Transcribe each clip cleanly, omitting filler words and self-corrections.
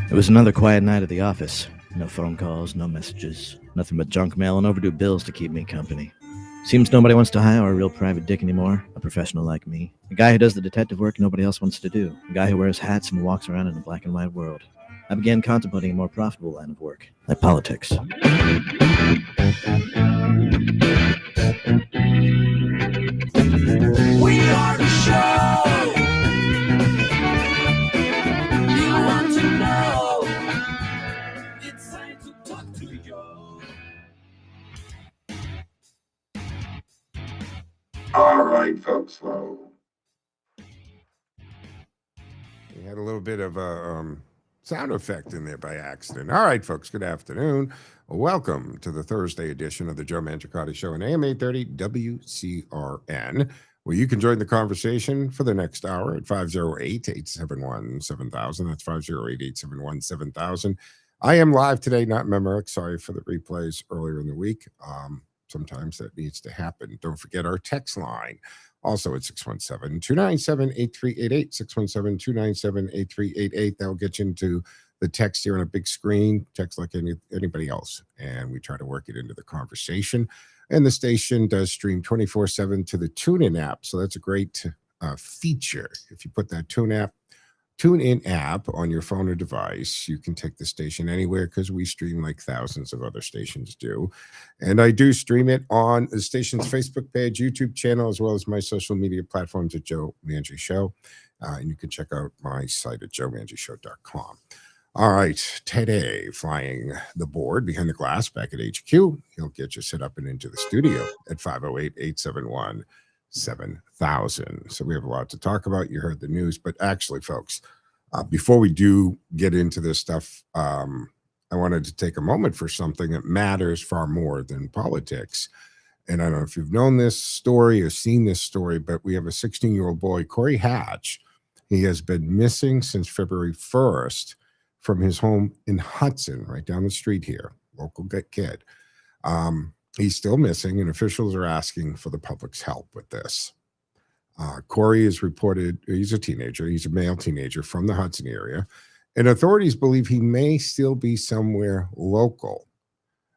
It was another quiet night at the office. No phone calls, no messages, nothing but junk mail and overdue bills to keep me company. Seems nobody wants to hire a real private dick anymore, a professional like me. A guy who does the detective work nobody else wants to do. A guy who wears hats and walks around in a black and white world. I began contemplating a more profitable line of work, like politics. We are the show you want to know. It's time to talk to you. All right, folks. So we had a little bit of a sound effect in there by accident. All right, folks. Good afternoon. Welcome to the Thursday edition of the Joe Mangiacotti Show on AM 830 WCRN, where you can join the conversation for the next hour at 508-871-7000. That's 508-871-7000. I am live today, not Memoric. Sorry for the replays earlier in the week. Sometimes that needs to happen. Don't forget our text line. Also at 617-297-8388, 617-297-8388. That'll get you into the text here on a big screen, text like anybody else. And we try to work it into the conversation. And the station does stream 24/7 to the TuneIn app. So that's a great feature. If you put that TuneIn app on your phone or device, you can take the station anywhere because we stream like thousands of other stations do. And I do stream it on the station's Facebook page, YouTube channel, as well as my social media platforms at Joe Mangi Show. And you can check out my site at joemangishow.com. All right, today, flying the board behind the glass back at HQ. He'll get you set up and into the studio at 508-871-7000. So we have a lot to talk about. You heard the news. But actually, folks, before we do get into this stuff, I wanted to take a moment for something that matters far more than politics. And I don't know if you've known this story or seen this story, but we have a 16-year-old boy, Corey Hatch. He has been missing since February 1st. From his home in Hudson, right down the street here, local kid. He's still missing, and officials are asking for the public's help with this. Corey is reported, he's a teenager, he's a male teenager from the Hudson area, and authorities believe he may still be somewhere local.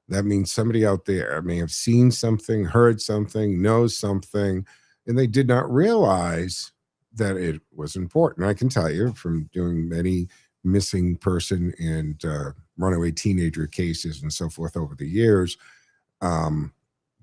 That means somebody out there may have seen something, heard something, knows something, and they did not realize that it was important. I can tell you from doing many missing person and runaway teenager cases and so forth over the years, the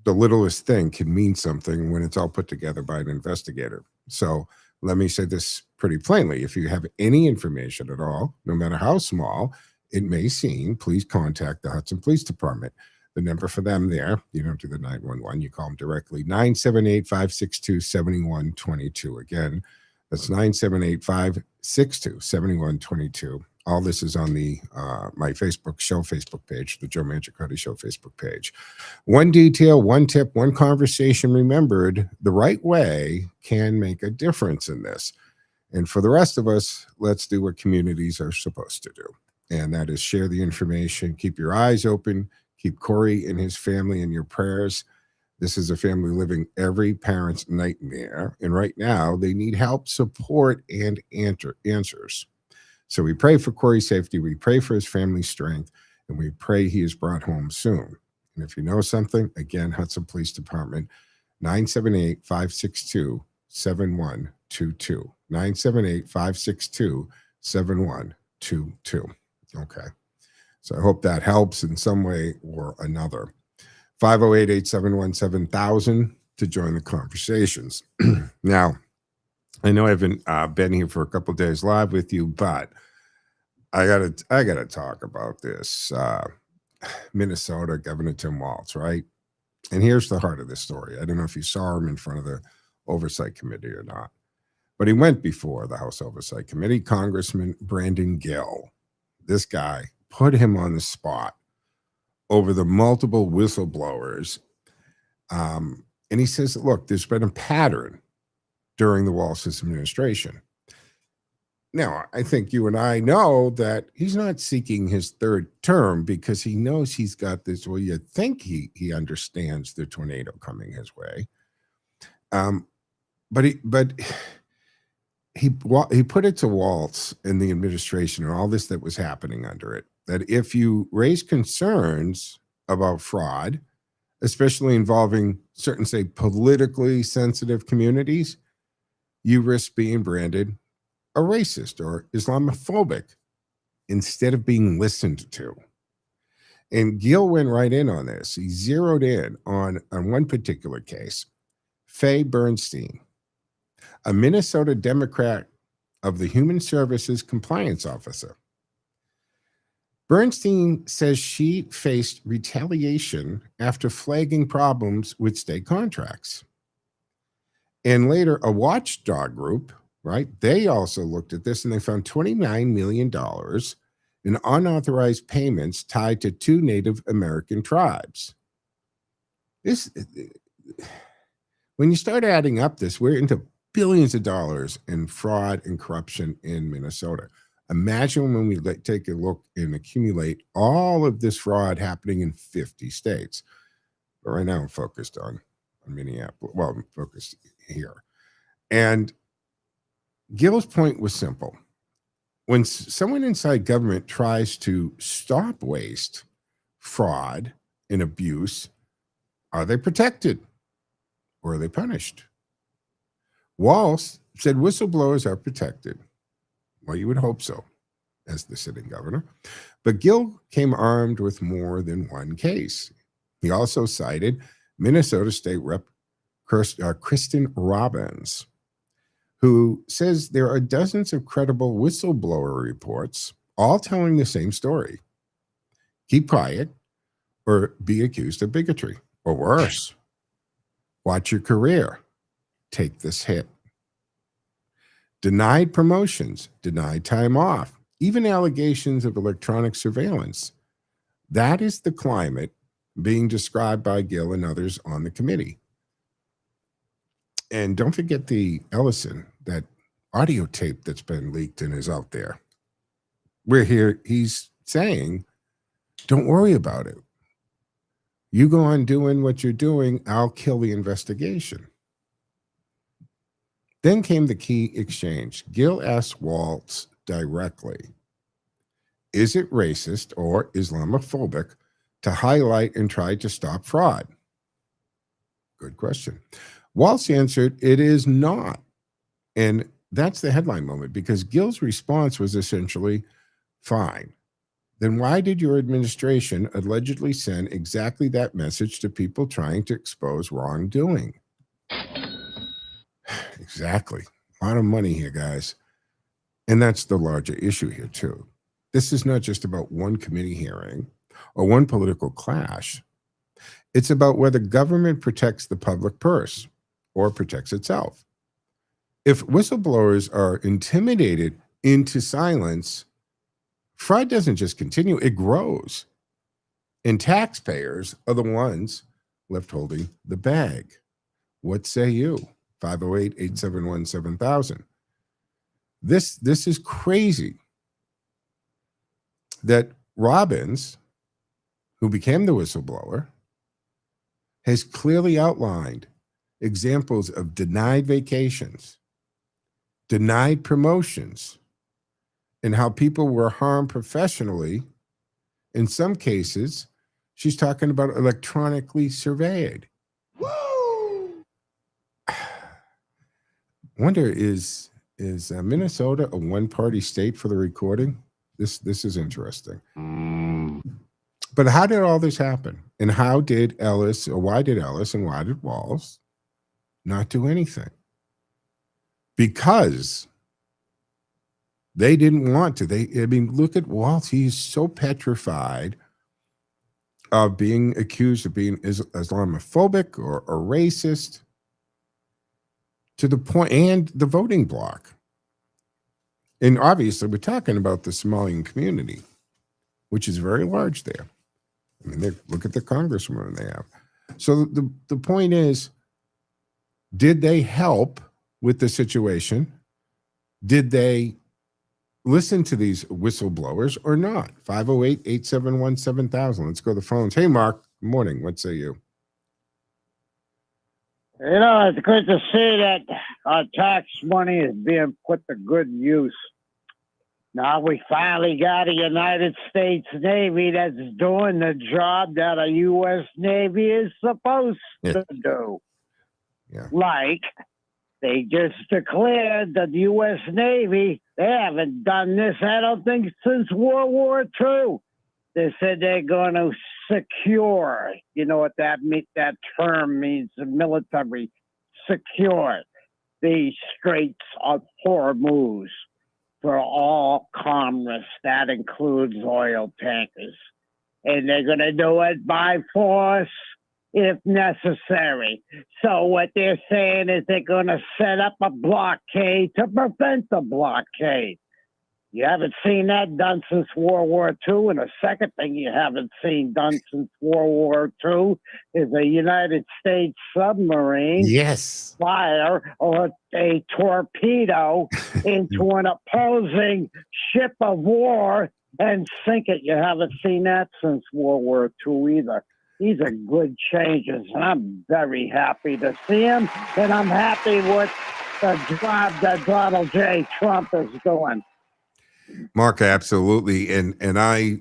littlest thing can mean something when it's all put together by an investigator. So let me say this pretty plainly. If you have any information at all, no matter how small it may seem, please contact the Hudson Police Department. The number for them there, you don't do the 911, you call them directly, 978-562-7122. Again, that's 978-562-7122. All this is on the my Facebook page, the Joe Mangiacotti Show Facebook page. One detail, one tip, one conversation remembered the right way can make a difference in this. And for the rest of us, let's do what communities are supposed to do. And that is share the information, keep your eyes open, keep Corey and his family in your prayers. This is a family living every parent's nightmare. And right now, they need help, support, and answers. So we pray for Corey's safety. We pray for his family's strength. And we pray he is brought home soon. And if you know something, again, Hudson Police Department, 978-562-7122. 978-562-7122. Okay. So I hope that helps in some way or another. 508-871-7000 to join the conversations. Now, I know I haven't been here for a couple of days live with you, but I gotta talk about this. Minnesota Governor Tim Walz, right? And here's the heart of the story. I don't know if you saw him in front of the Oversight Committee or not, but he went before the House Oversight Committee. Congressman Brandon Gill, this guy, put him on the spot over the multiple whistleblowers. And he says, look, there's been a pattern during the Walz administration. Now, I think you and I know that he's not seeking his third term because he knows he's got this, well, you think he understands the tornado coming his way. But he put it to Walz and the administration and all this that was happening under it, that if you raise concerns about fraud, especially involving certain, say, politically sensitive communities, you risk being branded a racist or Islamophobic instead of being listened to. And Gil went right in on this. He zeroed in on one particular case, Faye Bernstein, a Minnesota Democrat of the Human Services Compliance Officer. Bernstein says she faced retaliation after flagging problems with state contracts. And later, a watchdog group, right, they also looked at this and they found $29 million in unauthorized payments tied to 2 Native American tribes. This, when you start adding up this, we're into billions of dollars in fraud and corruption in Minnesota. Imagine when we take a look and accumulate all of this fraud happening in 50 states. But right now I'm focused on Minneapolis. Well, I'm focused here. And Gil's point was simple. When someone inside government tries to stop waste, fraud, and abuse, are they protected or are they punished? Walz said whistleblowers are protected. Well, you would hope so, as the sitting governor. But Gil came armed with more than one case. He also cited Minnesota State Rep. Kristen Robbins, who says there are dozens of credible whistleblower reports, all telling the same story. Keep quiet or be accused of bigotry, or worse. Watch your career. Take this hit. Denied promotions, denied time off, even allegations of electronic surveillance. That is the climate being described by Gil and others on the committee. And don't forget the Ellison, that audio tape that's been leaked and is out there. We're here, he's saying, don't worry about it. You go on doing what you're doing, I'll kill the investigation. Then came the key exchange. Gil asked Walz directly, is it racist or Islamophobic to highlight and try to stop fraud? Good question. Walz answered, it is not. And that's the headline moment, because Gil's response was essentially, fine. Then why did your administration allegedly send exactly that message to people trying to expose wrongdoing? Exactly. A lot of money here, guys. And that's the larger issue here, too. This is not just about one committee hearing or one political clash. It's about whether government protects the public purse or protects itself. If whistleblowers are intimidated into silence, fraud doesn't just continue, it grows. And taxpayers are the ones left holding the bag. What say you? 508-871-7000. This is crazy that Robbins, who became the whistleblower, has clearly outlined examples of denied vacations, denied promotions, and how people were harmed professionally. In some cases, she's talking about electronically surveyed. Woo! Wonder, is Minnesota a one-party state for the recording? This is interesting. But how did all this happen? And how did Ellis, or why did Ellis and why did Walz not do anything? Because they didn't want to. Look at Walz. He's so petrified of being accused of being Islamophobic or racist, to the point, and the voting bloc. And obviously, we're talking about the Somalian community, which is very large there. I mean, look at the congresswoman they have. So the point is, did they help with the situation? Did they listen to these whistleblowers or not? 508-871-7000. Let's go to the phones. Hey, Mark. Good morning. What say you? You know, it's good to see that our tax money is being put to good use. Now we finally got a United States Navy that's doing the job that a U.S. Navy is supposed to do. Yeah. Like, they just declared that the U.S. Navy, they haven't done this, I don't think, since World War II. They said they're going to secure. You know what that term means, the military, secure the Straits of Hormuz for all commerce. That includes oil tankers. And they're going to do it by force if necessary. So what they're saying is they're going to set up a blockade to prevent the blockade. You haven't seen that done since World War II. And the second thing you haven't seen done since World War II is a United States submarine fire or a torpedo into an opposing ship of war and sink it. You haven't seen that since World War II either. These are good changes, and I'm very happy to see them, and I'm happy with the job that Donald J. Trump is doing. Mark, absolutely. And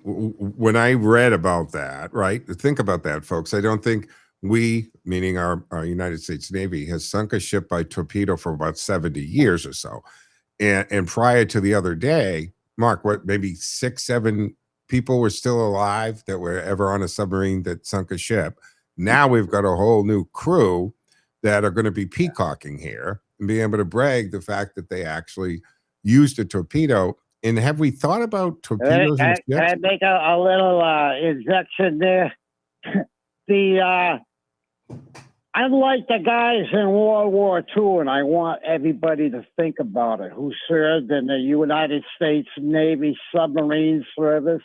when I read about that, right, think about that, folks. I don't think we, meaning our United States Navy, has sunk a ship by torpedo for about 70 years or so. And prior to the other day, Mark, what, maybe 6, 7 people were still alive that were ever on a submarine that sunk a ship. Now we've got a whole new crew that are going to be peacocking here and being able to brag the fact that they actually used a torpedo. And have we thought about torpedoes? Can I make a little injection there? I'm like the guys in World War II, and I want everybody to think about it, who served in the United States Navy submarine service.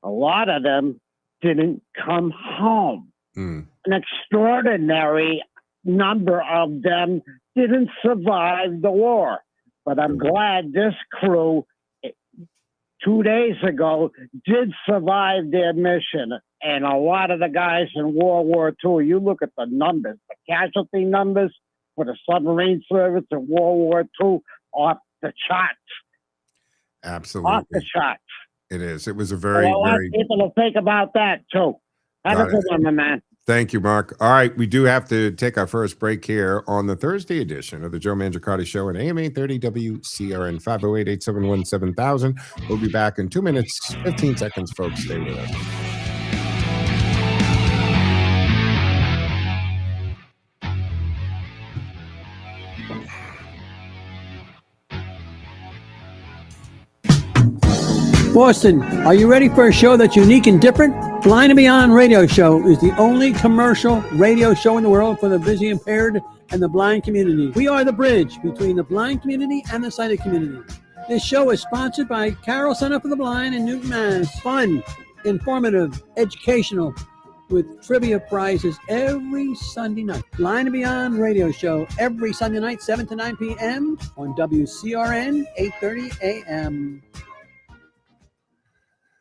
A lot of them didn't come home. An extraordinary number of them didn't survive the war. But I'm glad this crew 2 days ago did survive their mission. And a lot of the guys in World War II, you look at the numbers, the casualty numbers for the submarine service in World War II, off the charts. Absolutely. Off the charts. It is. It was a very, I want people to think about that too. Have a good one, my man. Thank you, Mark. All right, we do have to take our first break here on the Thursday edition of the Joe Mangiacotti Show at AM 830 WCRN 508-871-7000. We'll be back in 2 minutes, 15 seconds, folks. Stay with us. Boston, are you ready for a show that's unique and different? Blind and Beyond Radio Show is the only commercial radio show in the world for the visually impaired and the blind community. We are the bridge between the blind community and the sighted community. This show is sponsored by Carroll Center for the Blind in Newton, Mass. Fun, informative, educational, with trivia prizes every Sunday night. Blind and Beyond Radio Show every Sunday night, 7 to 9 p.m. on WCRN 830 a.m.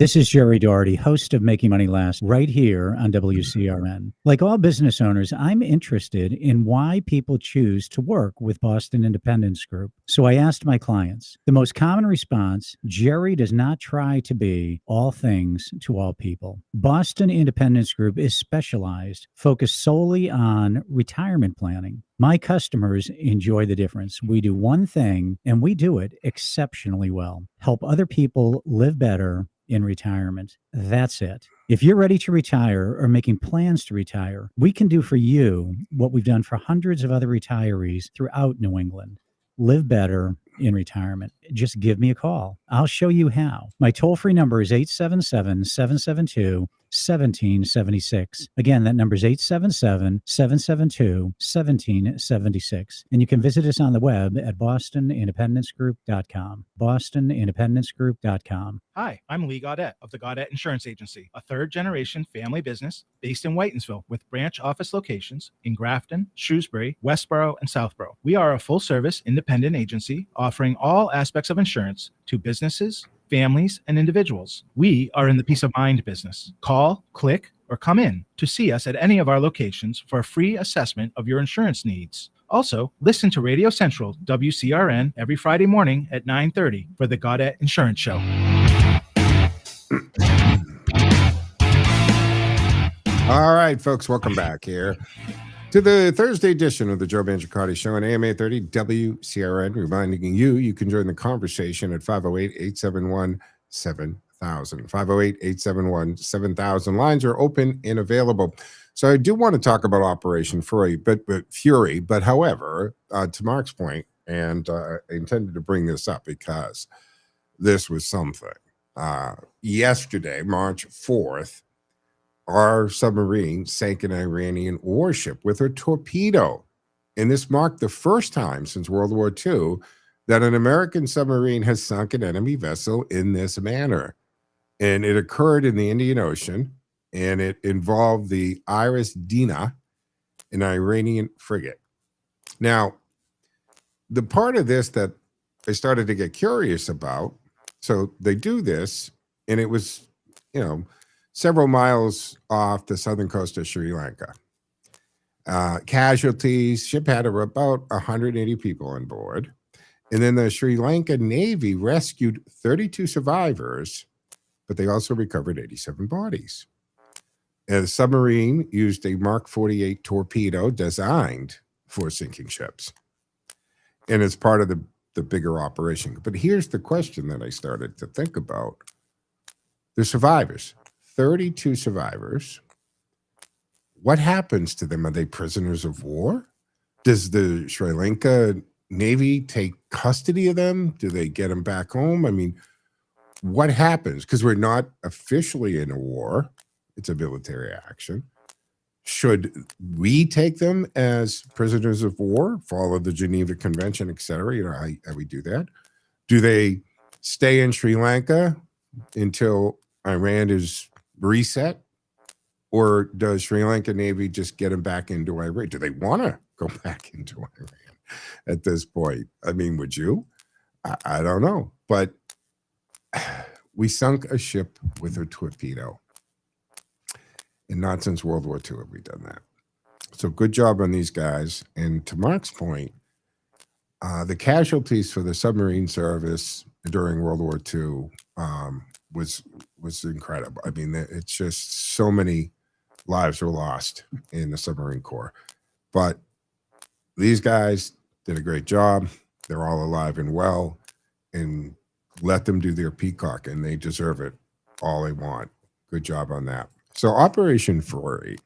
This is Jerry Doherty, host of Making Money Last, right here on WCRN. Like all business owners, I'm interested in why people choose to work with Boston Independence Group. So I asked my clients. The most common response, Jerry does not try to be all things to all people. Boston Independence Group is specialized, focused solely on retirement planning. My customers enjoy the difference. We do one thing, and we do it exceptionally well. Help other people live better in retirement. That's it. If you're ready to retire or making plans to retire, we can do for you what we've done for hundreds of other retirees throughout New England. Live better in retirement. Just give me a call. I'll show you how. My toll-free number is 877-772-1776. Again, that number is 877-772-1776. And you can visit us on the web at bostonindependencegroup.com. bostonindependencegroup.com. Hi, I'm Lee Gaudette of the Gaudette Insurance Agency, a third-generation family business based in Whitensville with branch office locations in Grafton, Shrewsbury, Westboro, and Southborough. We are a full-service independent agency offering all aspects of insurance to businesses, families, and individuals. We are in the peace of mind business. Call, click, or come in to see us at any of our locations for a free assessment of your insurance needs. Also, listen to Radio Central WCRN every Friday morning at 9:30 for the Gaudette Insurance Show. All right, folks, welcome back here to the Thursday edition of the Joe Mangiacotti Show on AM 830 WCRN. Reminding you can join the conversation at 508-871-7000. 508-871-7000. Lines are open and available. So I do want to talk about Operation Fury, but however, to Mark's point, and I intended to bring this up because this was something. Yesterday, March 4th, our submarine sank an Iranian warship with a torpedo. And this marked the first time since World War II that an American submarine has sunk an enemy vessel in this manner. And it occurred in the Indian Ocean, and it involved the Iris Dina, an Iranian frigate. Now, the part of this that I started to get curious about, so they do this, and it was, several miles off the southern coast of Sri Lanka. Casualties, ship had about 180 people on board. And then the Sri Lanka Navy rescued 32 survivors, but they also recovered 87 bodies. And the submarine used a Mark 48 torpedo designed for sinking ships. And it's part of the bigger operation. But here's the question that I started to think about. The survivors, 32 survivors. What happens to them? Are they prisoners of war? Does the Sri Lanka Navy take custody of them? Do they get them back home? I mean, what happens? Because we're not officially in a war. It's a military action. Should we take them as prisoners of war, follow the Geneva Convention, et cetera? How we do that? Do they stay in Sri Lanka until Iran is reset? Or does Sri Lanka Navy just get them back into Iran? Do they want to go back into Iran at this point? I mean, would you? I don't know. But we sunk a ship with a torpedo. And not since World War II have we done that. So good job on these guys. And to Mark's point, the casualties for the submarine service during World War II was incredible. I mean, it's just so many lives were lost in the submarine corps. But these guys did a great job. They're all alive and well. And let them do their peacock, and they deserve it all they want. Good job on that. So Operation Fury,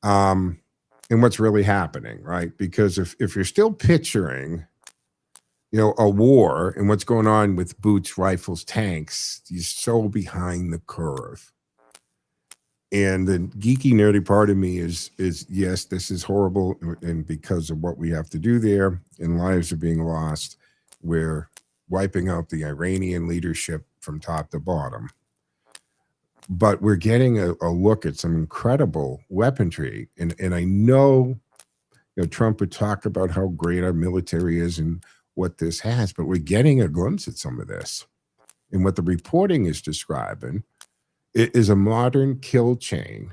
and what's really happening, right? Because if you're still picturing, a war and what's going on with boots, rifles, tanks, you're so behind the curve. And the geeky, nerdy part of me is yes, this is horrible, and because of what we have to do there, and lives are being lost, we're wiping out the Iranian leadership from top to bottom. But we're getting a look at some incredible weaponry. And I know, Trump would talk about how great our military is and what this has, but we're getting a glimpse at some of this. And what the reporting is describing is a modern kill chain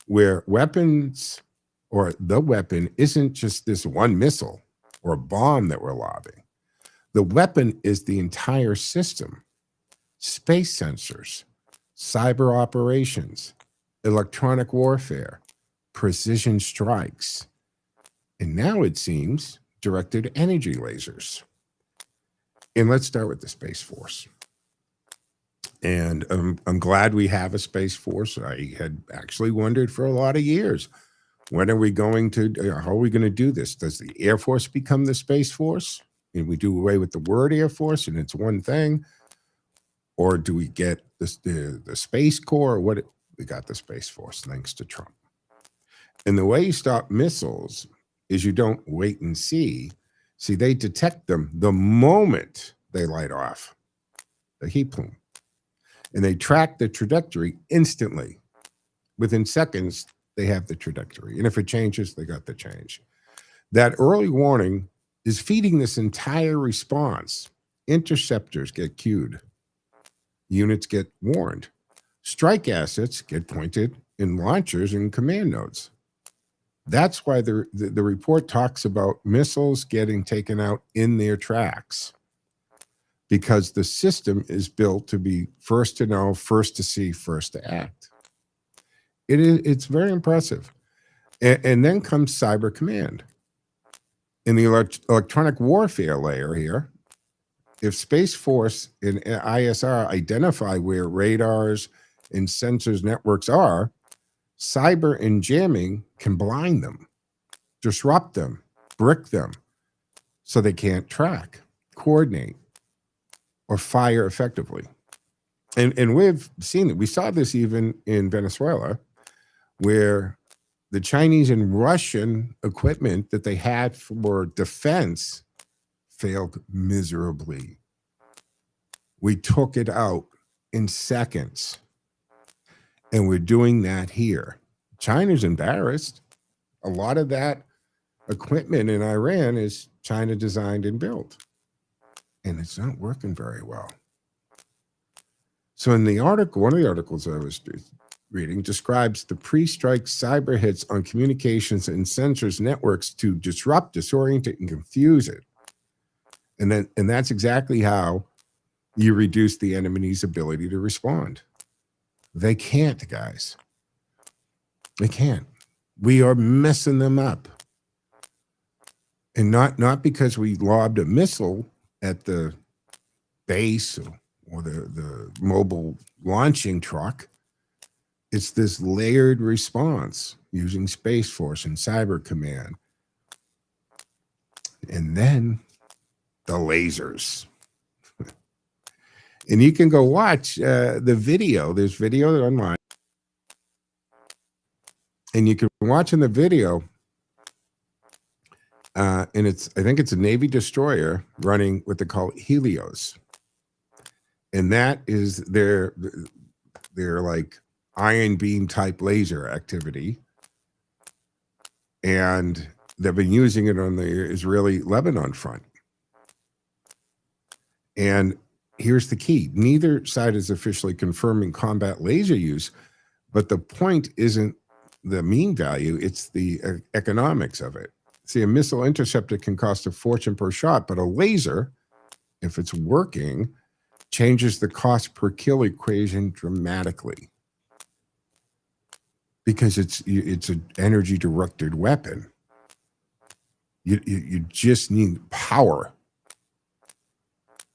where weapons, or the weapon, isn't just this one missile or bomb that we're lobbing. The weapon is the entire system. Space sensors, cyber operations, electronic warfare, precision strikes, and now it seems directed energy lasers. And let's start with the Space Force. And I'm glad we have a Space Force. I had actually wondered for a lot of years, when are we going to, how are we going to do this? Does the Air Force become the Space Force? And we do away with the word Air Force and it's one thing? Or do we get the Space Corps? Or what? We got the Space Force, thanks to Trump. And the way you stop missiles is you don't wait and see. See, they detect them the moment they light off the heat plume. And they track the trajectory instantly. Within seconds, they have the trajectory. And if it changes, they got the change. That early warning is feeding this entire response. Interceptors get cued. Units get warned. Strike assets get pointed in launchers and command nodes. That's why the report talks about missiles getting taken out in their tracks, because the system is built to be first to know, first to see, first to act. It's very impressive. And then comes cyber command. In the electronic warfare layer here, if Space Force and ISR identify where radars and sensors networks are, cyber and jamming can blind them, disrupt them, brick them, so they can't track, coordinate, or fire effectively. And we've seen it. We saw this even in Venezuela, where the Chinese and Russian equipment that they had for defense failed miserably. We took it out in seconds. And we're doing that here. China's embarrassed. A lot of that equipment in Iran is China designed and built. And it's not working very well. So in the article, one of the articles I was reading describes the pre-strike cyber hits on communications and sensors networks to disrupt, disorient it, and confuse it. And that's exactly how you reduce the enemy's ability to respond. They can't, guys. They can't. We are messing them up. And not because we lobbed a missile at the base or the mobile launching truck. It's this layered response using Space Force and Cyber Command. And then the lasers. And you can go watch the video. There's video online. And you can watch in the video. And I think it's a Navy destroyer running what they call Helios. And that is their like iron beam type laser activity. And they've been using it on the Israeli-Lebanon front. And here's the key. Neither side is officially confirming combat laser use, but the point isn't the mean value, it's the economics of it. See, a missile interceptor can cost a fortune per shot, but a laser, if it's working, changes the cost per kill equation dramatically. Because it's an energy directed weapon. You just need power.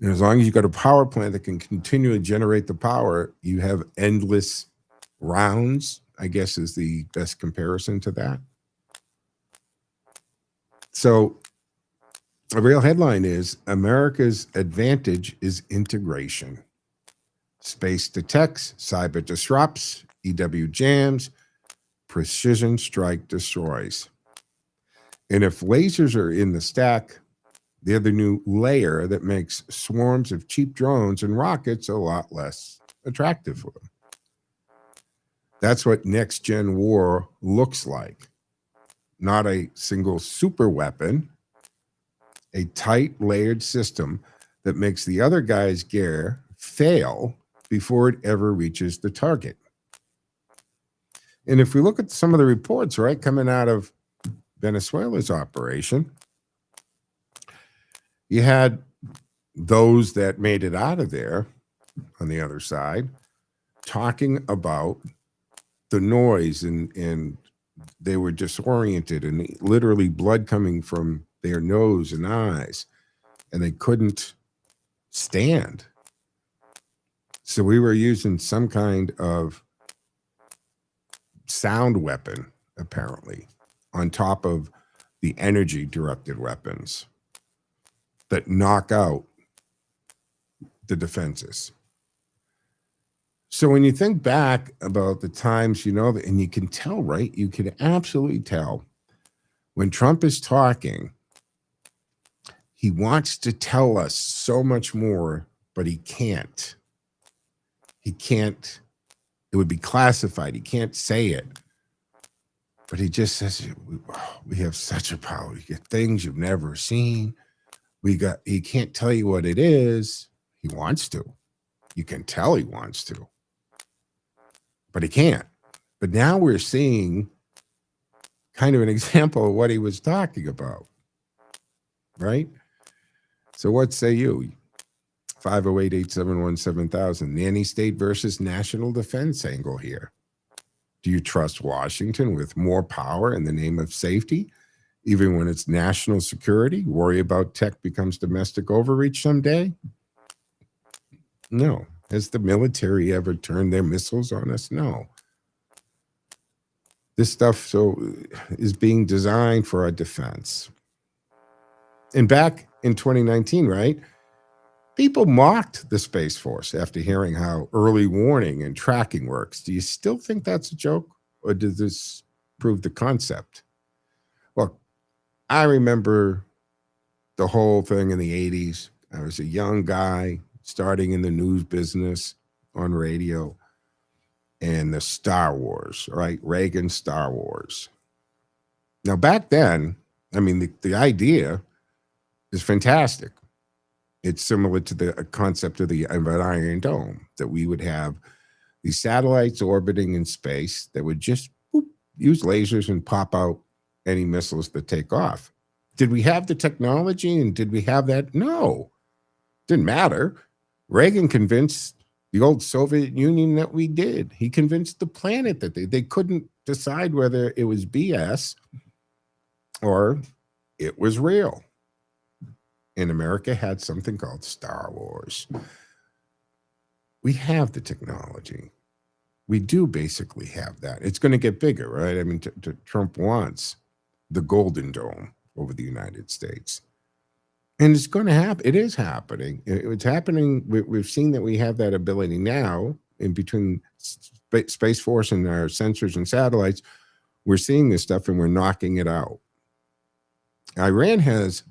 And as long as you've got a power plant that can continually generate the power, you have endless rounds, I guess is the best comparison to that. So a real headline is America's advantage is integration. Space detects, cyber disrupts, EW jams, precision strike destroys. And if lasers are in the stack, they're the new layer that makes swarms of cheap drones and rockets a lot less attractive for them. That's what next gen war looks like. Not a single super weapon, a tight layered system that makes the other guy's gear fail before it ever reaches the target. And if we look at some of the reports, right, coming out of Venezuela's operation, you had those that made it out of there on the other side talking about the noise and they were disoriented and literally blood coming from their nose and eyes, and they couldn't stand. So we were using some kind of sound weapon, apparently, on top of the energy directed weapons that knock out the defenses. So when you think back about the times, and you can tell, right? You can absolutely tell when Trump is talking, he wants to tell us so much more, but he can't. He can't. It would be classified. He can't say it. But he just says, we have such a power. We get things you've never seen. He can't tell you what it is. He wants to. You can tell he wants to. but he can't. But now we're seeing kind of an example of what he was talking about, right? So what say you? 508-871-7000. Nanny state versus national defense angle here. Do you trust Washington with more power in the name of safety, even when it's national security? Worry about tech becomes domestic overreach someday? No. Has the military ever turned their missiles on us? No. This stuff is being designed for our defense. And back in 2019, right, people mocked the Space Force after hearing how early warning and tracking works. Do you still think that's a joke, or does this prove the concept? Well, I remember the whole thing in the 80s. I was a young guy starting in the news business on radio, and the Star Wars, right? Reagan Star Wars. Now, back then, I mean, the idea is fantastic. It's similar to the concept of an Iron Dome, that we would have these satellites orbiting in space that would just use lasers and pop out any missiles that take off. Did we have the technology and did we have that? No, didn't matter. Reagan convinced the old Soviet Union that we did. He convinced the planet that they couldn't decide whether it was BS or it was real. And America had something called Star Wars. We have the technology. We do basically have that. It's going to get bigger, right? I mean, Trump wants the Golden Dome over the United States. And it's going to happen. It is happening. It's happening. We've seen that we have that ability now in between Space Force and our sensors and satellites. We're seeing this stuff and we're knocking it out. Iran has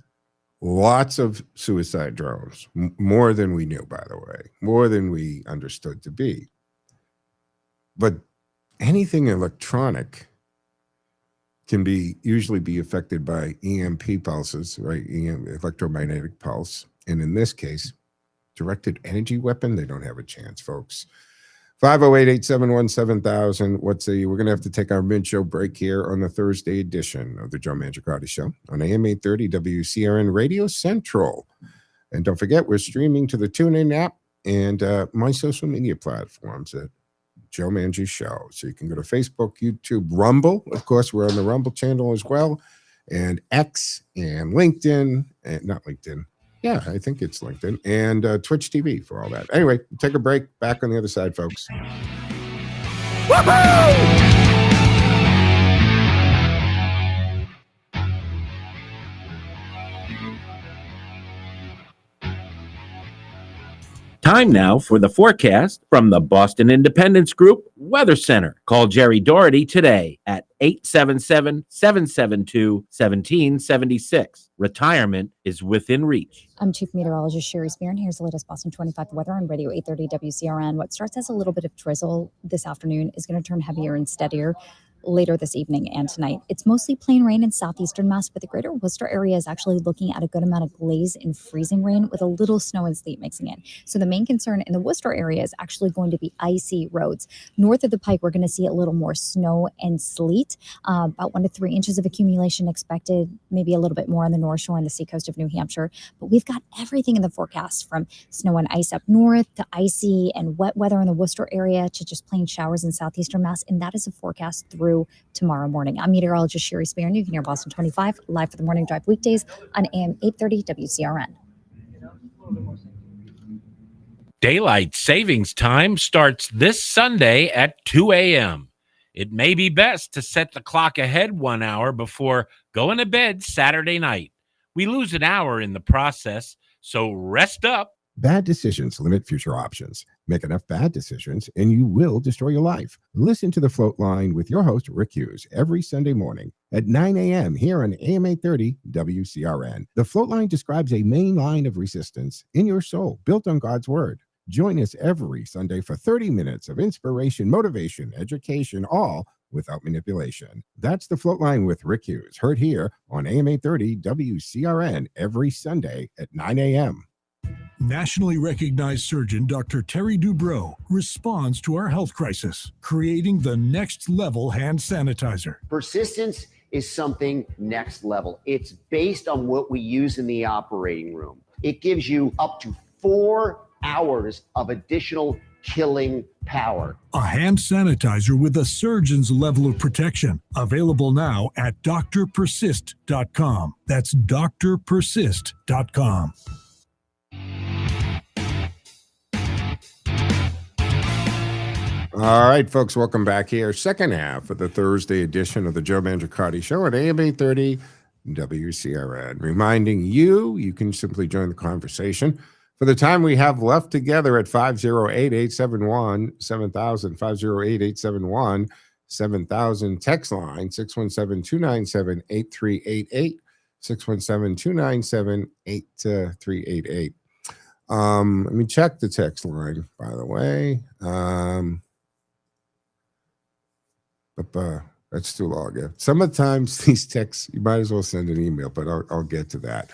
lots of suicide drones, more than we knew, by the way, more than we understood to be. But anything electronic can usually be affected by EMP pulses, right? Electromagnetic pulse. And in this case, directed energy weapon, they don't have a chance, folks. 508-871-7000. We're going to have to take our mid-show break here on the Thursday edition of the Joe Mangiacotti Show on AM 830 WCRN Radio Central. And don't forget, we're streaming to the TuneIn app and my social media platforms at Joe Mangi Show. So you can go to Facebook, YouTube, Rumble. Of course, we're on the Rumble channel as well, and X and LinkedIn, and not LinkedIn. Yeah, I think it's LinkedIn, and Twitch TV for all that. Anyway, take a break. Back on the other side, folks. Woohoo! Time now for the forecast from the Boston Independence Group Weather Center. Call Jerry Doherty today at 877-772-1776. Retirement is within reach. I'm Chief Meteorologist Sherry Spear, and here's the latest Boston 25 weather on Radio 830 WCRN. What starts as a little bit of drizzle this afternoon is going to turn heavier and steadier later this evening and tonight. It's mostly plain rain in southeastern Mass, but the greater Worcester area is actually looking at a good amount of glaze and freezing rain with a little snow and sleet mixing in. So the main concern in the Worcester area is actually going to be icy roads. North of the Pike, we're going to see a little more snow and sleet, about 1 to 3 inches of accumulation expected, maybe a little bit more on the North Shore and the seacoast of New Hampshire. But we've got everything in the forecast from snow and ice up north to icy and wet weather in the Worcester area to just plain showers in southeastern Mass. And that is a forecast through tomorrow morning. I'm meteorologist Sherry Spear, and you can hear Boston 25 live for the morning drive weekdays on AM 830 WCRN. Daylight savings time starts this Sunday at 2 a.m. It may be best to set the clock ahead 1 hour before going to bed Saturday night. We lose an hour in the process, so rest up. Bad decisions limit future options. Make enough bad decisions and you will destroy your life. Listen to The Float Line with your host, Rick Hughes, every Sunday morning at 9 a.m. here on AM 830 WCRN. The Float Line describes a main line of resistance in your soul built on God's Word. Join us every Sunday for 30 minutes of inspiration, motivation, education, all without manipulation. That's The Float Line with Rick Hughes, heard here on AM 830 WCRN every Sunday at 9 a.m. Nationally recognized surgeon Dr. Terry Dubrow responds to our health crisis, creating the next level hand sanitizer. Persistence is something next level. It's based on what we use in the operating room. It gives you up to 4 hours of additional killing power. A hand sanitizer with a surgeon's level of protection. Available now at drpersist.com. That's drpersist.com. All right, folks, welcome back here. Second half of the Thursday edition of the Joe Mangiacotti Show at AM 830 WCRN. Reminding you can simply join the conversation for the time we have left together at 508-871-7000, 508-871-7000. Text line 617-297-8388, 617-297-8388. Let me check the text line, by the way. But that's too long. Yeah. Sometimes these texts, you might as well send an email, but I'll get to that.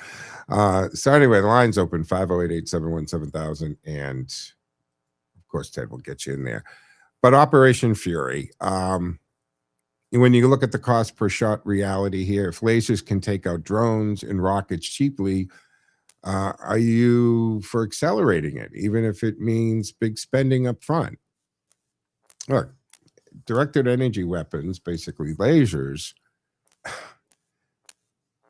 So anyway, the line's open, 508-871-7000. And of course, Ted will get you in there. But Operation Fury, when you look at the cost per shot reality here, if lasers can take out drones and rockets cheaply, are you for accelerating it, even if it means big spending up front? Look, directed energy weapons, basically lasers,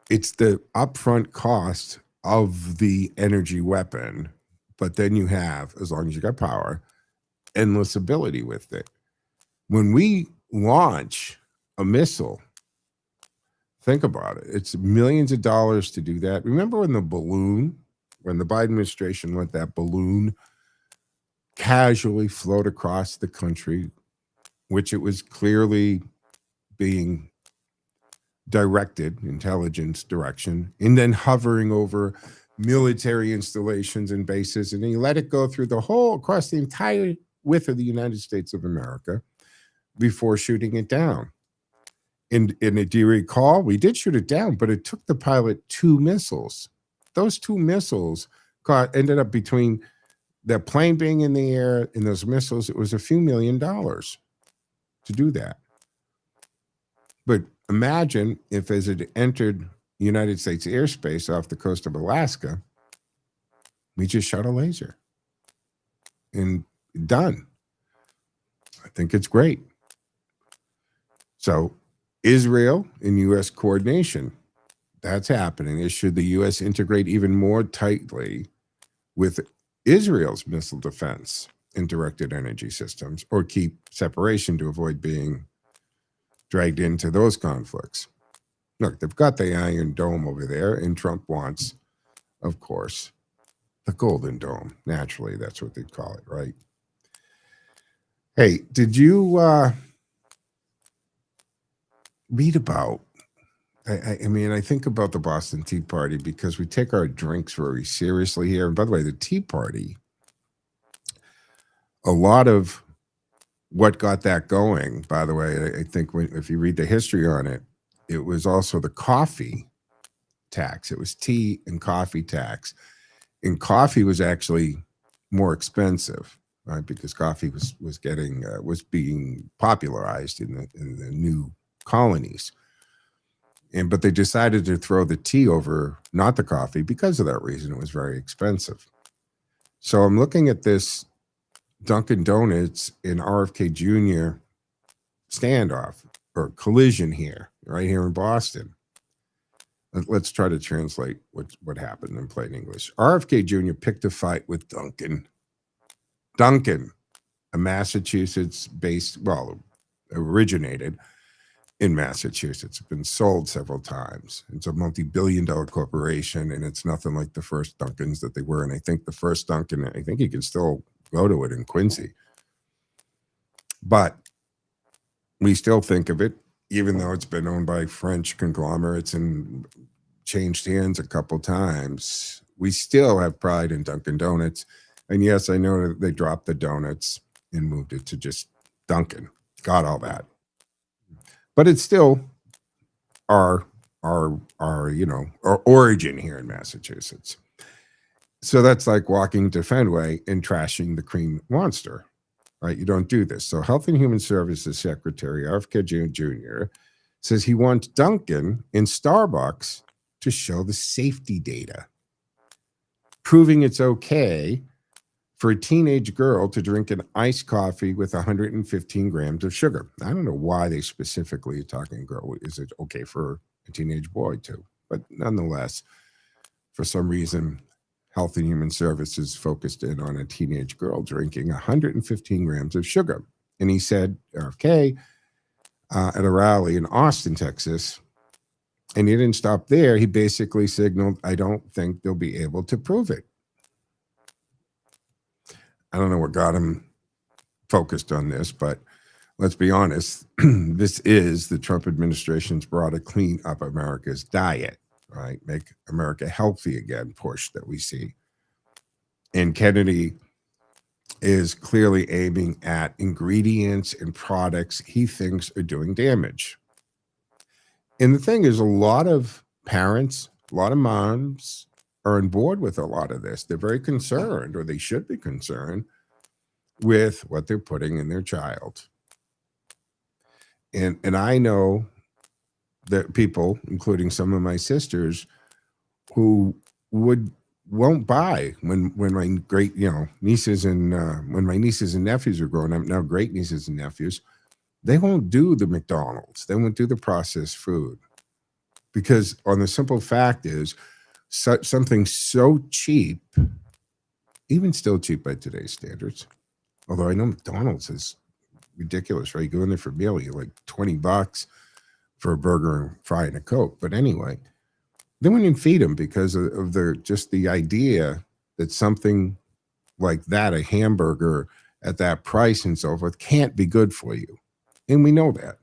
it's the upfront cost of the energy weapon, but then you have, as long as you got power, endless ability with it. When we launch a missile, think about it. It's millions of dollars to do that. Remember when the Biden administration let that balloon casually float across the country, which it was clearly being directed, intelligence direction, and then hovering over military installations and bases, and then you let it go through across the entire width of the United States of America before shooting it down. And do you recall? We did shoot it down, but it took the pilot 2 missiles. Those 2 missiles ended up between the plane being in the air and those missiles, it was a few $1 million to do that. But imagine if, as it entered United States airspace off the coast of Alaska, we just shot a laser and done. I think it's great. So Israel and U.S. coordination, that's happening. Should the U.S. integrate even more tightly with Israel's missile defense and directed energy systems, or keep separation to avoid being dragged into those conflicts? Look, they've got the Iron Dome over there, and Trump wants, of course, the Golden Dome. Naturally, that's what they'd call it, right? Hey, did you read about, I mean, I think about the Boston Tea Party because we take our drinks very seriously here. And by the way, the Tea Party, a lot of what got that going, by the way, I think if you read the history on it, it was also the coffee tax. It was tea and coffee tax. And coffee was actually more expensive, right? Because coffee was being popularized in the new colonies. But they decided to throw the tea over, not the coffee, because of that reason. It was very expensive. So I'm looking at this Dunkin' Donuts and RFK Jr. standoff or collision here, right here in Boston. Let's try to translate what happened in plain English. RFK Jr. picked a fight with Dunkin'. Dunkin', a Massachusetts-based, originated in Massachusetts. It's been sold several times. It's a multi-billion-dollar corporation, and it's nothing like the first Dunkins that they were. And I think the first Dunkin', I think you can still go to it in Quincy. But we still think of it, even though it's been owned by French conglomerates and changed hands a couple times, we still have pride in Dunkin' Donuts. And yes, I know that they dropped the donuts and moved it to just Dunkin'. Got all that. But it's still our origin here in Massachusetts. So that's like walking to Fenway and trashing the cream monster, right? You don't do this. So Health and Human Services Secretary RFK Jr. says he wants Dunkin and Starbucks to show the safety data, proving it's okay for a teenage girl to drink an iced coffee with 115 grams of sugar. I don't know why they specifically are talking girl. Is it okay for a teenage boy too? But nonetheless, for some reason, Health and Human Services focused in on a teenage girl drinking 115 grams of sugar. And he said, RFK, at a rally in Austin, Texas, and he didn't stop there. He basically signaled, I don't think they'll be able to prove it. I don't know what got him focused on this, but let's be honest. This is the Trump administration's broader clean up America's diet, right? Make America healthy again push that we see. And Kennedy is clearly aiming at ingredients and products he thinks are doing damage. And the thing is, a lot of parents, a lot of moms are on board with a lot of this. They're very concerned, or they should be concerned, with what they're putting in their child. And I know that people, including some of my sisters, who won't buy when my great nieces and when my nieces and nephews are growing up, now great nieces and nephews, they won't do the McDonald's. They won't do the processed food, because on the simple fact is something so cheap, even still cheap by today's standards. Although I know McDonald's is ridiculous, right? You go in there for a meal, you're like $20 for a burger and fry and a Coke. But anyway, they wouldn't even feed them because of the idea that something like that, a hamburger at that price and so forth, can't be good for you. And we know that.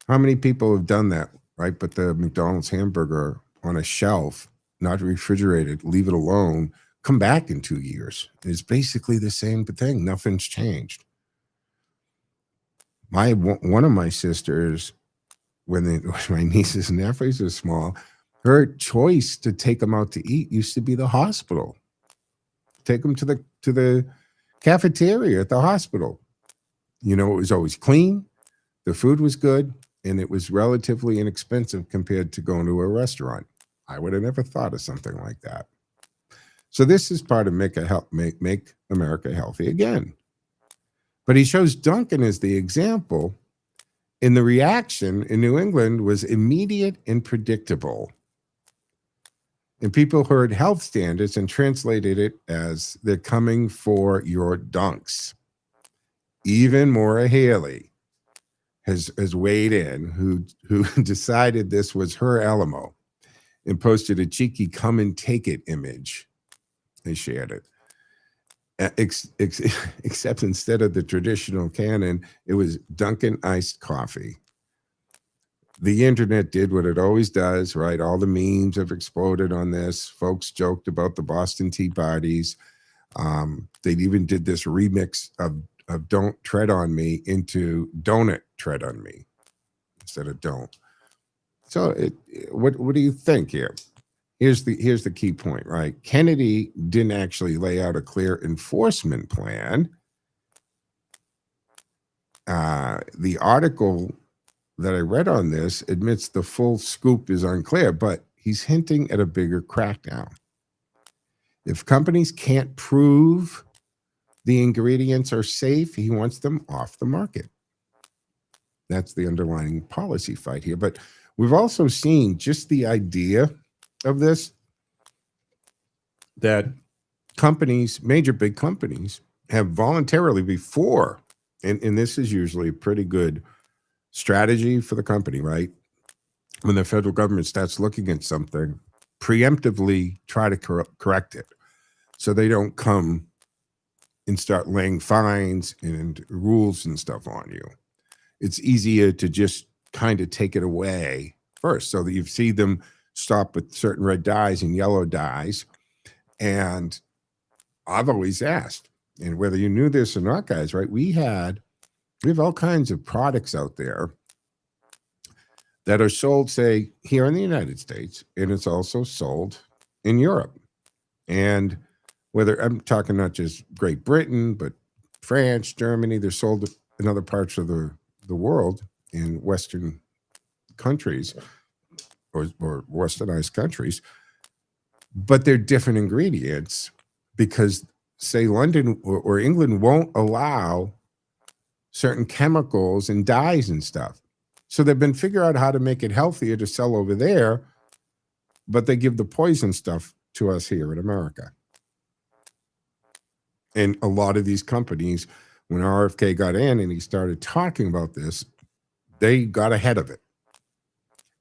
How many people have done that, right? Put the McDonald's hamburger on a shelf, not refrigerated, leave it alone, come back in 2 years. It's basically the same thing. Nothing's changed. One of my sisters, when my nieces and nephews were small, her choice to take them out to eat used to be the hospital. Take them to the cafeteria at the hospital. It was always clean, the food was good, and it was relatively inexpensive compared to going to a restaurant. I would have never thought of something like that. So this is part of Make America Healthy Again. But he shows Dunkin as the example, and the reaction in New England was immediate and predictable. And people heard health standards and translated it as they're coming for your dunks. Even Maura Haley has weighed in, who decided this was her Alamo and posted a cheeky come and take it image. They shared it. Except instead of the traditional canon, it was Dunkin' iced coffee. The internet did what it always does, right? All the memes have exploded on this. Folks joked about the Boston Tea Parties. They even did this remix of Don't Tread on Me into Donut Tread on Me instead of Don't. So what do you think here? Here's the key point, right? Kennedy didn't actually lay out a clear enforcement plan. The article that I read on this admits the full scoop is unclear, but he's hinting at a bigger crackdown. If companies can't prove the ingredients are safe, he wants them off the market. That's the underlying policy fight here. But we've also seen just the idea of this, that companies, major big companies, have voluntarily before, and this is usually a pretty good strategy for the company, right? When the federal government starts looking at something, preemptively try to correct it so they don't come and start laying fines and rules and stuff on you. It's easier to just kind of take it away first, so that you see them stop with certain red dyes and yellow dyes. And I've always asked, and whether you knew this or not, guys, right? We have all kinds of products out there that are sold, say, here in the United States, and it's also sold in Europe. And whether I'm talking not just Great Britain, but France, Germany, they're sold in other parts of the world in Western countries or westernized countries, but they're different ingredients because, say, London or England won't allow certain chemicals and dyes and stuff. So they've been figuring out how to make it healthier to sell over there, but they give the poison stuff to us here in America. And a lot of these companies, when RFK got in and he started talking about this, they got ahead of it.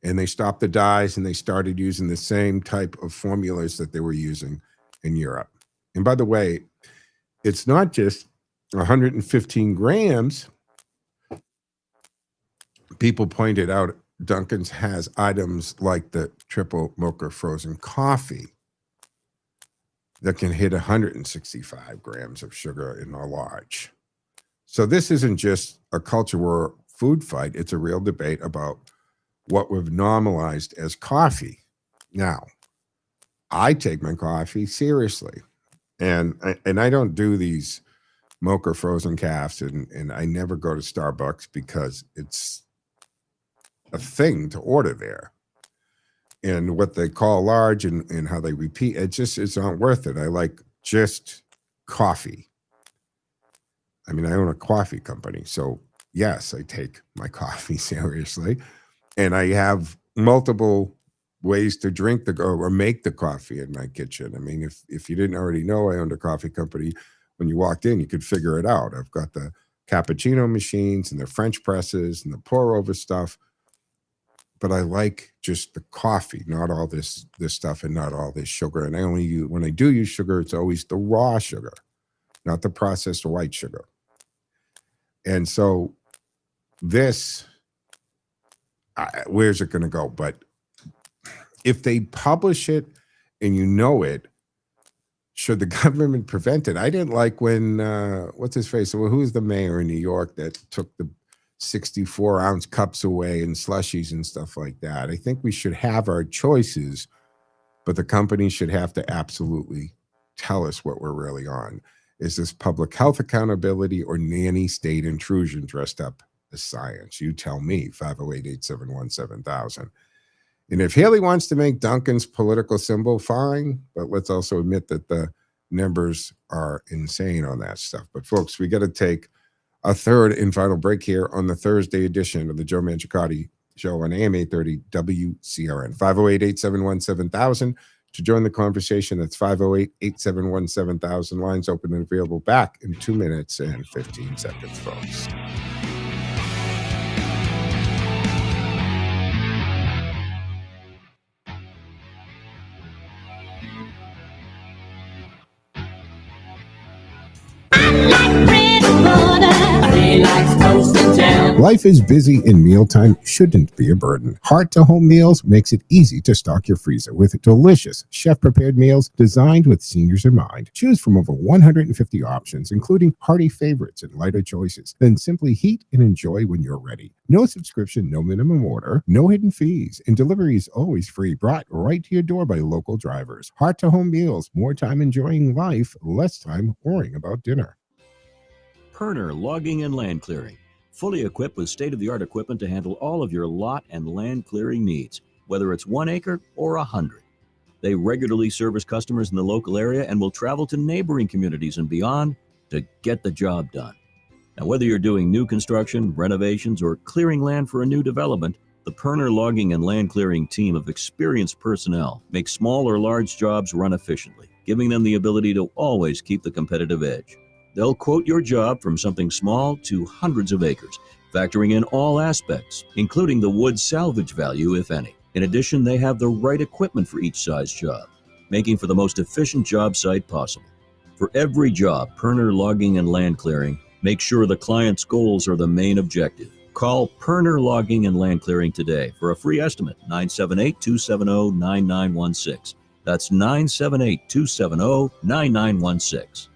And they stopped the dyes and they started using the same type of formulas that they were using in Europe. And by the way, it's not just 115 grams. People pointed out Dunkin's has items like the triple mocha frozen coffee that can hit 165 grams of sugar in a large. So this isn't just a culture war food fight. It's a real debate about what we've normalized as coffee. Now, I take my coffee seriously, and I don't do these mocha frozen calves, and I never go to Starbucks because it's a thing to order there. And what they call large and how they repeat, it's not worth it. I like just coffee. I mean, I own a coffee company, so yes, I take my coffee seriously. And I have multiple ways to drink or make the coffee in my kitchen. I mean, if you didn't already know, I owned a coffee company. When you walked in, you could figure it out. I've got the cappuccino machines and the French presses and the pour over stuff. But I like just the coffee, not all this stuff and not all this sugar. And when I do use sugar, it's always the raw sugar, not the processed white sugar. And so this, where's it going to go? But if they publish it and you know it, should the government prevent it? I didn't like when, what's his face? Well, who's the mayor in New York that took the 64-ounce cups away and slushies and stuff like that? I think we should have our choices, but the company should have to absolutely tell us what we're really on. Is this public health accountability or nanny state intrusion dressed up as science? You tell me, 508-871-7000. And if Haley wants to make Dunkin's political symbol, fine, but let's also admit that the numbers are insane on that stuff. But folks, we got to take a third and final break here on the Thursday edition of the Joe Mangiacotti Show on AM 830 WCRN. 508-871-7000 to join the conversation. That's 508-871-7000. Lines open and available. Back in 2 minutes and 15 seconds, folks. Life is busy and mealtime shouldn't be a burden. Heart to Home Meals makes it easy to stock your freezer with delicious chef-prepared meals designed with seniors in mind. Choose from over 150 options, including hearty favorites and lighter choices. Then simply heat and enjoy when you're ready. No subscription, no minimum order, no hidden fees, and delivery is always free, brought right to your door by local drivers. Heart to Home Meals, more time enjoying life, less time worrying about dinner. Perner Logging and Land Clearing. Fully equipped with state-of-the-art equipment to handle all of your lot and land clearing needs, whether it's 1 acre or 100. They regularly service customers in the local area and will travel to neighboring communities and beyond to get the job done. Now, whether you're doing new construction, renovations, or clearing land for a new development, the Perner Logging and Land Clearing team of experienced personnel makes small or large jobs run efficiently, giving them the ability to always keep the competitive edge. They'll quote your job from something small to hundreds of acres, factoring in all aspects, including the wood salvage value, if any. In addition, they have the right equipment for each size job, making for the most efficient job site possible. For every job, Perner Logging and Land Clearing make sure the client's goals are the main objective. Call Perner Logging and Land Clearing today for a free estimate, 978-270-9916. That's 978-270-9916.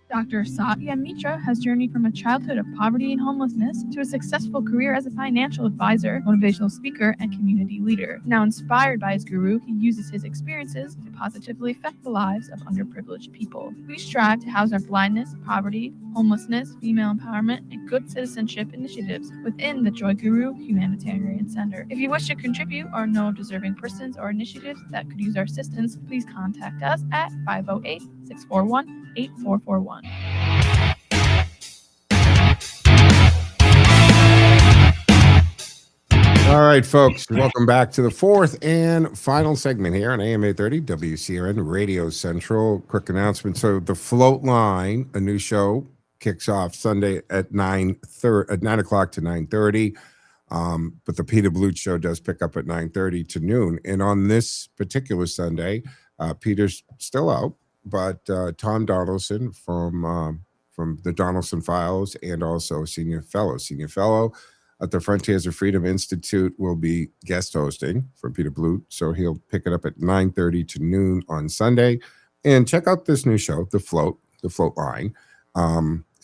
Dr. Satya Mitra has journeyed from a childhood of poverty and homelessness to a successful career as a financial advisor, motivational speaker, and community leader. Now inspired by his guru, he uses his experiences to positively affect the lives of underprivileged people. We strive to house our blindness, poverty, homelessness, female empowerment, and good citizenship initiatives within the Joy Guru Humanitarian Center. If you wish to contribute or know deserving persons or initiatives that could use our assistance, please contact us at 508-641-8441. All right, folks, welcome back to the fourth and final segment here on AM 830 WCRN Radio Central. Quick announcement. So the Float Line, a new show, kicks off Sunday at 9 o'clock to 9:30. But the Peter Bluth Show does pick up at 9:30 to noon. And on this particular Sunday, Peter's still out, but Tom Donaldson from the Donaldson Files and also senior fellow at the Frontiers of Freedom Institute will be guest hosting for Peter Bluth. So he'll pick it up at 9:30 to noon on Sunday. And check out this new show, The Float Line.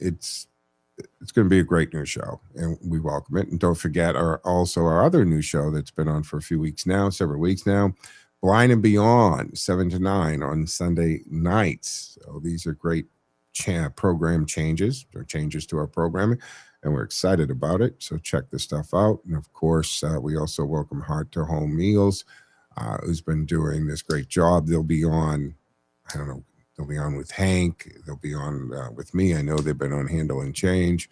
It's going to be a great new show, and we welcome it. And don't forget our other new show that's been on for several weeks now, Blind and Beyond, 7 to 9 on Sunday nights. So these are great program changes to our programming, and we're excited about it. So check this stuff out. And of course, we also welcome Heart to Home Meals, who's been doing this great job. They'll be on, they'll be on with Hank. They'll be on with me. I know they've been on Handle and Change.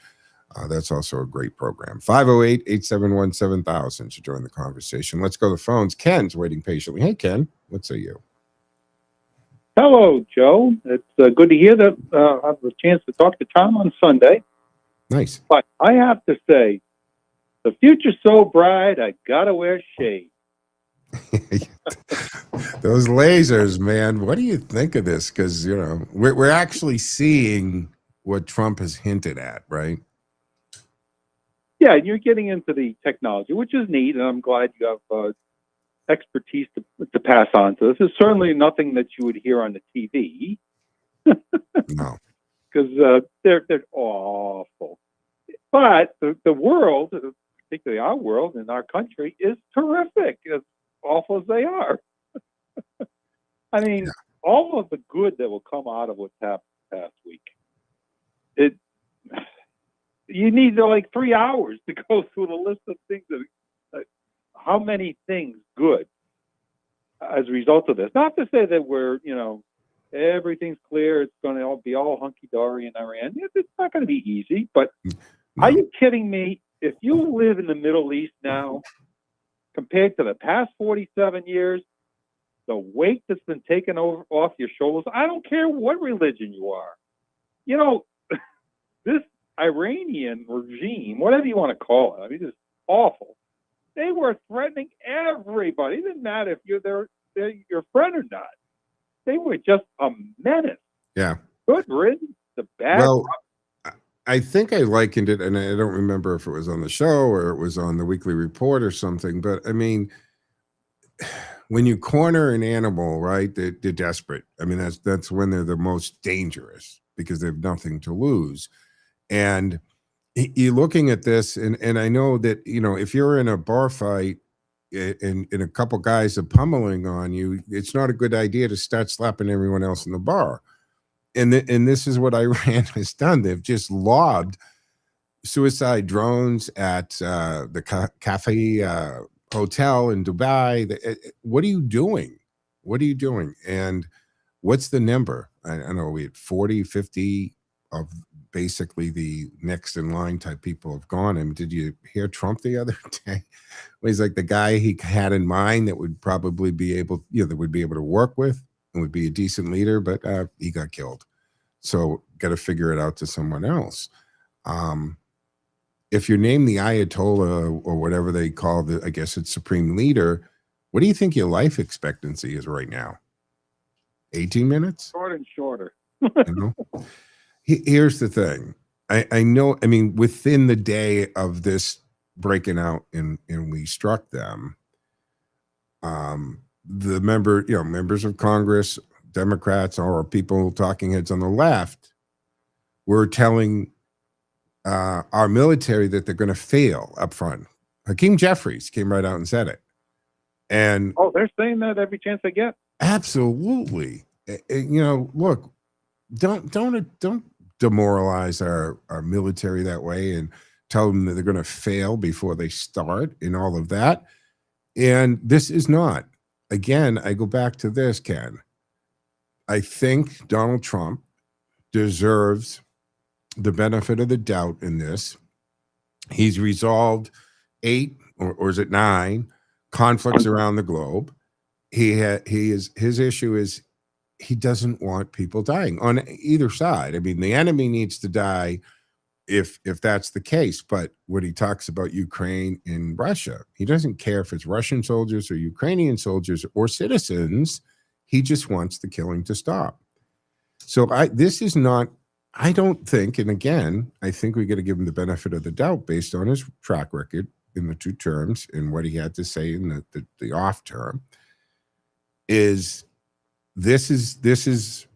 That's also a great program. 508-871-7000 to join the conversation. Let's go to the phones. Ken's waiting patiently. Hey, Ken, what say you? Hello, Joe. It's good to hear that I have a chance to talk to Tom on Sunday. Nice. But I have to say, the future's so bright, I got to wear shades. Those lasers, man. What do you think of this? Because, we're actually seeing what Trump has hinted at, right? Yeah, you're getting into the technology, which is neat, and I'm glad you have expertise to pass on to this. It's certainly nothing that you would hear on the TV. No. Because they're awful. But the world, particularly our world and our country, is terrific, as awful as they are. I mean, all of the good that will come out of what's happened past week, you need like 3 hours to go through the list of things how many things good as a result of this. Not to say that we're, everything's clear, it's going to be all hunky-dory in Iran. It's not going to be easy, but are you kidding me? If you live in the Middle East now, compared to the past 47 years, the weight that's been taken off your shoulders, I don't care what religion you are. This Iranian regime, whatever you want to call it, I mean, it's awful. They were threatening everybody. It didn't matter if they're your friend or not. They were just a menace. Yeah. Good riddance. The bad. Well, I think I likened it, and I don't remember if it was on the show or it was on the weekly report or something, but I mean, when you corner an animal, right, they're desperate. I mean, that's when they're the most dangerous because they have nothing to lose. And you're looking at this, and I know that, if you're in a bar fight and a couple guys are pummeling on you, it's not a good idea to start slapping everyone else in the bar. And this is what Iran has done. They've just lobbed suicide drones at the Cafe Hotel in Dubai. What are you doing? What are you doing? And what's the number? I don't know, we had 40, 50 of basically the next in line type people have gone. And did you hear Trump the other day? He's like the guy he had in mind that would probably be able, that would be able to work with and would be a decent leader, but he got killed. So got to figure it out to someone else. If you're named the Ayatollah or whatever they call I guess it's supreme leader, what do you think your life expectancy is right now? 18 minutes? Shorter and shorter. Here's the thing. I know, I mean, within the day of this breaking out and we struck them, the members of Congress, Democrats, or people talking heads on the left were telling our military that they're going to fail up front. Hakeem Jeffries came right out and said it. And they're saying that every chance they get. Absolutely. Look, don't demoralize our military that way and tell them that they're going to fail before they start and all of that. And this is not. Again, I go back to this, Ken. I think Donald Trump deserves the benefit of the doubt in this. He's resolved 8 or is it 9 conflicts around the globe. His issue is he doesn't want people dying on either side. I mean, the enemy needs to die if that's the case. But when he talks about Ukraine and Russia, he doesn't care if it's Russian soldiers or Ukrainian soldiers or citizens. He just wants the killing to stop. So I don't think, and again, I think we got to give him the benefit of the doubt based on his track record in the 2 terms and what he had to say in the off term. This is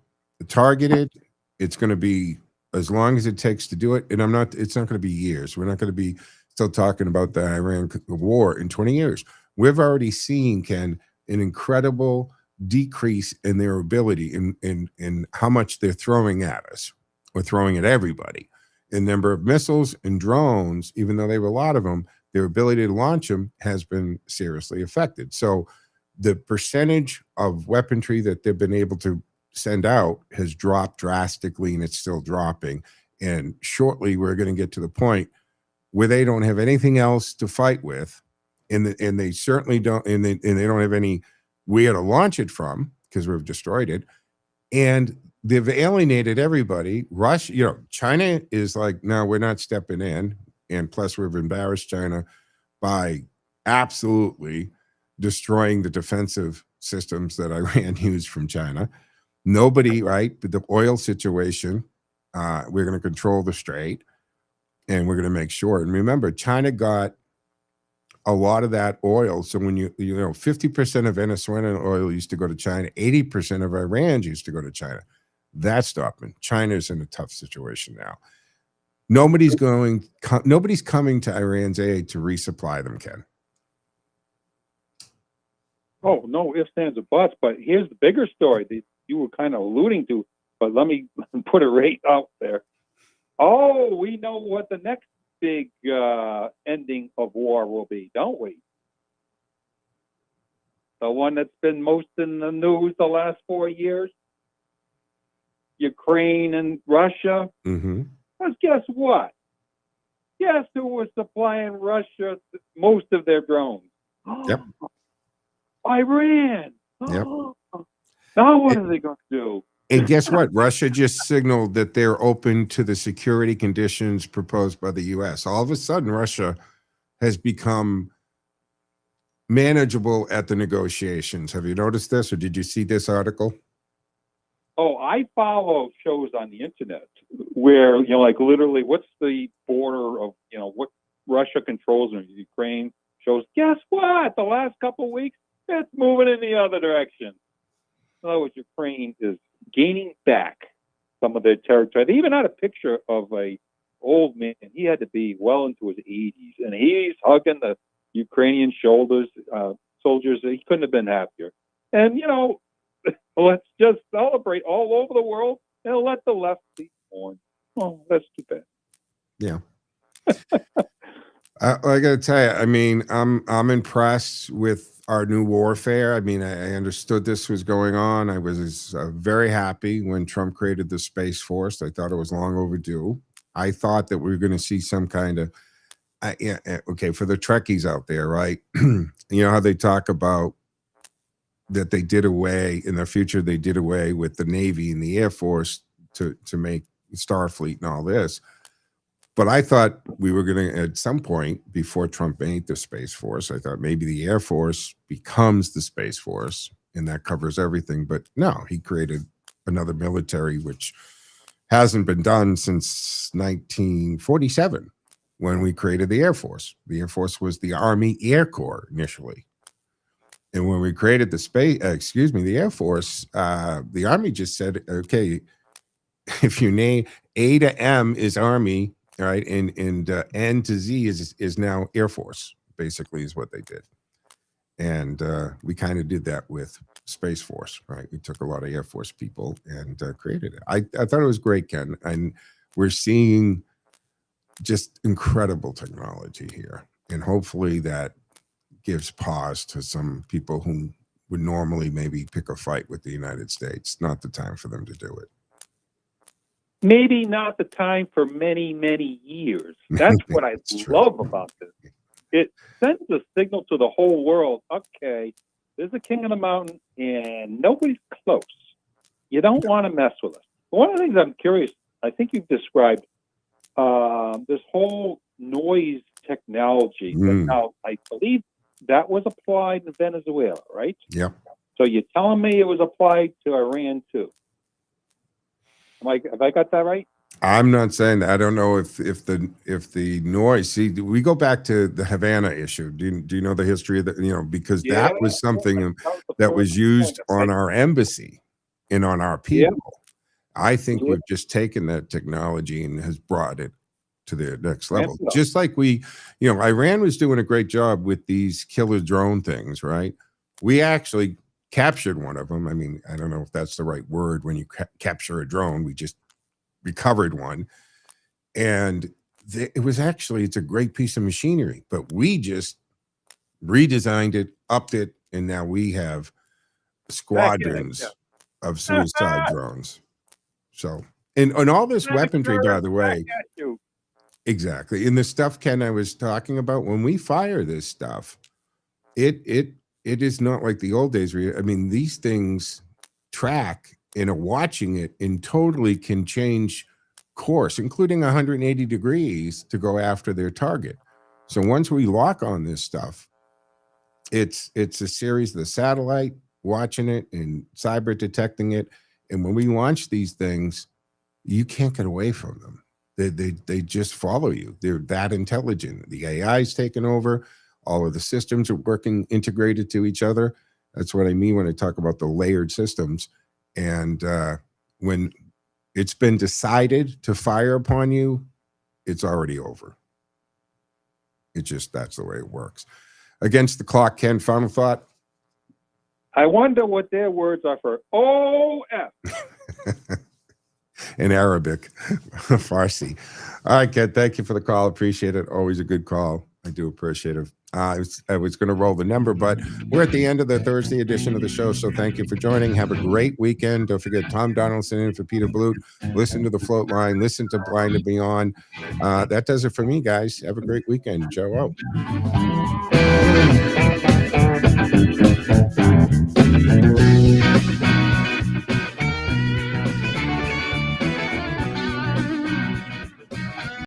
targeted. It's going to be as long as it takes to do it. And it's not going to be years. We're not going to be still talking about the Iran war in 20 years. We've already seen, Ken, an incredible decrease in their ability in how much they're throwing at us or throwing at everybody. The number of missiles and drones, even though they have a lot of them, their ability to launch them has been seriously affected. So the percentage of weaponry that they've been able to send out has dropped drastically, and it's still dropping. And shortly, we're going to get to the point where they don't have anything else to fight with, and they certainly don't, and they don't have any where to launch it from because we've destroyed it, and they've alienated everybody. Russia, China is like, no, we're not stepping in, and plus we've embarrassed China by absolutely destroying the defensive systems that Iran used from China. Nobody, right? But the oil situation, we're going to control the strait, and we're going to make sure. And remember, China got a lot of that oil. So when 50% of Venezuelan oil used to go to China, 80% of Iran's used to go to China. That's stopping. China's in a tough situation now. Nobody's coming to Iran's aid to resupply them, Ken. Oh, no ifs, ands, or buts. But here's the bigger story that you were kind of alluding to, but let me put it right out there. Oh, we know what the next big ending of war will be, don't we? The one that's been most in the news the last 4 years? Ukraine and Russia. Mm-hmm. But guess what? Guess who was supplying Russia most of their drones? Yep. Iran. Yep. Now what are they going to do? And guess what? Russia just signaled that they're open to the security conditions proposed by the U.S. All of a sudden, Russia has become manageable at the negotiations. Have you noticed this, or did you see this article? Oh, I follow shows on the internet where, like literally what's the border of, what Russia controls in Ukraine shows. Guess what? The last couple of weeks, it's moving in the other direction. In other words, Ukraine is gaining back some of their territory. They even had a picture of a old man. He had to be well into his 80s, and he's hugging the Ukrainian soldiers. He couldn't have been happier. And, let's just celebrate all over the world and let the left be born. Oh, that's too bad. Yeah. I got to tell you, I mean, I'm impressed with our new warfare. I mean, I understood this was going on. I was very happy when Trump created the Space Force. I thought it was long overdue. I thought that we were going to see some kind of, okay, for the Trekkies out there, right? You know how they talk about that they did away, in the future, they did away with the Navy and the Air Force to make Starfleet and all this. But I thought we were going to, at some point, before Trump made the Space Force, I thought maybe the Air Force becomes the Space Force, and that covers everything. But no, he created another military, which hasn't been done since 1947, when we created the Air Force. The Air Force was the Army Air Corps initially. And when we created the Air Force, the Army just said, okay, if you name, A to M is Army, right? And N to Z is now Air Force, basically, is what they did. And we kind of did that with Space Force, right? We took a lot of Air Force people and created it. I thought it was great, Ken. And we're seeing just incredible technology here. And hopefully that gives pause to some people who would normally maybe pick a fight with the United States. Not the time for them to do it. Maybe not the time for many, many years. That's what I love about this. It sends a signal to the whole world, okay, there's a king of the mountain and nobody's close. You don't want to mess with us. One of the things I'm curious, I think you've described this whole noise technology. Now, I believe that was applied in Venezuela, right? Yeah. So you're telling me it was applied to Iran too? Have I got that right? I'm not saying that. I don't know if the noise. See, we go back to the Havana issue. Do you know the history of that? You know, because that was something that was used on our embassy and on our people. Yeah. I think we've just taken that technology and has brought it to the next level. Just like Iran was doing a great job with these killer drone things, right? We actually captured one of them. I mean, I don't know if that's the right word when you capture a drone. We just recovered one, and it's a great piece of machinery, but we just redesigned it, upped it, and now we have squadrons of suicide drones. So, and all this weaponry, by the way, exactly. And the stuff, Ken, I was talking about, when we fire this stuff, it is not like the old days where, I mean, these things track and are watching it and totally can change course, including 180 degrees to go after their target. So once we lock on this stuff, it's a series of the satellite watching it and cyber detecting it. And when we launch these things, you can't get away from them. They just follow you. They're that intelligent. The AI is taking over. All of the systems are working integrated to each other. That's what I mean when I talk about the layered systems. And when it's been decided to fire upon you, it's already over. That's the way it works. Against the clock, Ken, final thought? I wonder what their words are for OF. In Arabic, Farsi. All right, Ken, thank you for the call. Appreciate it. Always a good call. I do appreciate it. I was going to roll the number, but we're at the end of the Thursday edition of the show, so thank you for joining. Have a great weekend. Don't forget Tom Donaldson in for Peter Blute. Listen to The Float Line. Listen to Blind and Beyond. That does it for me, guys. Have a great weekend. Joe out.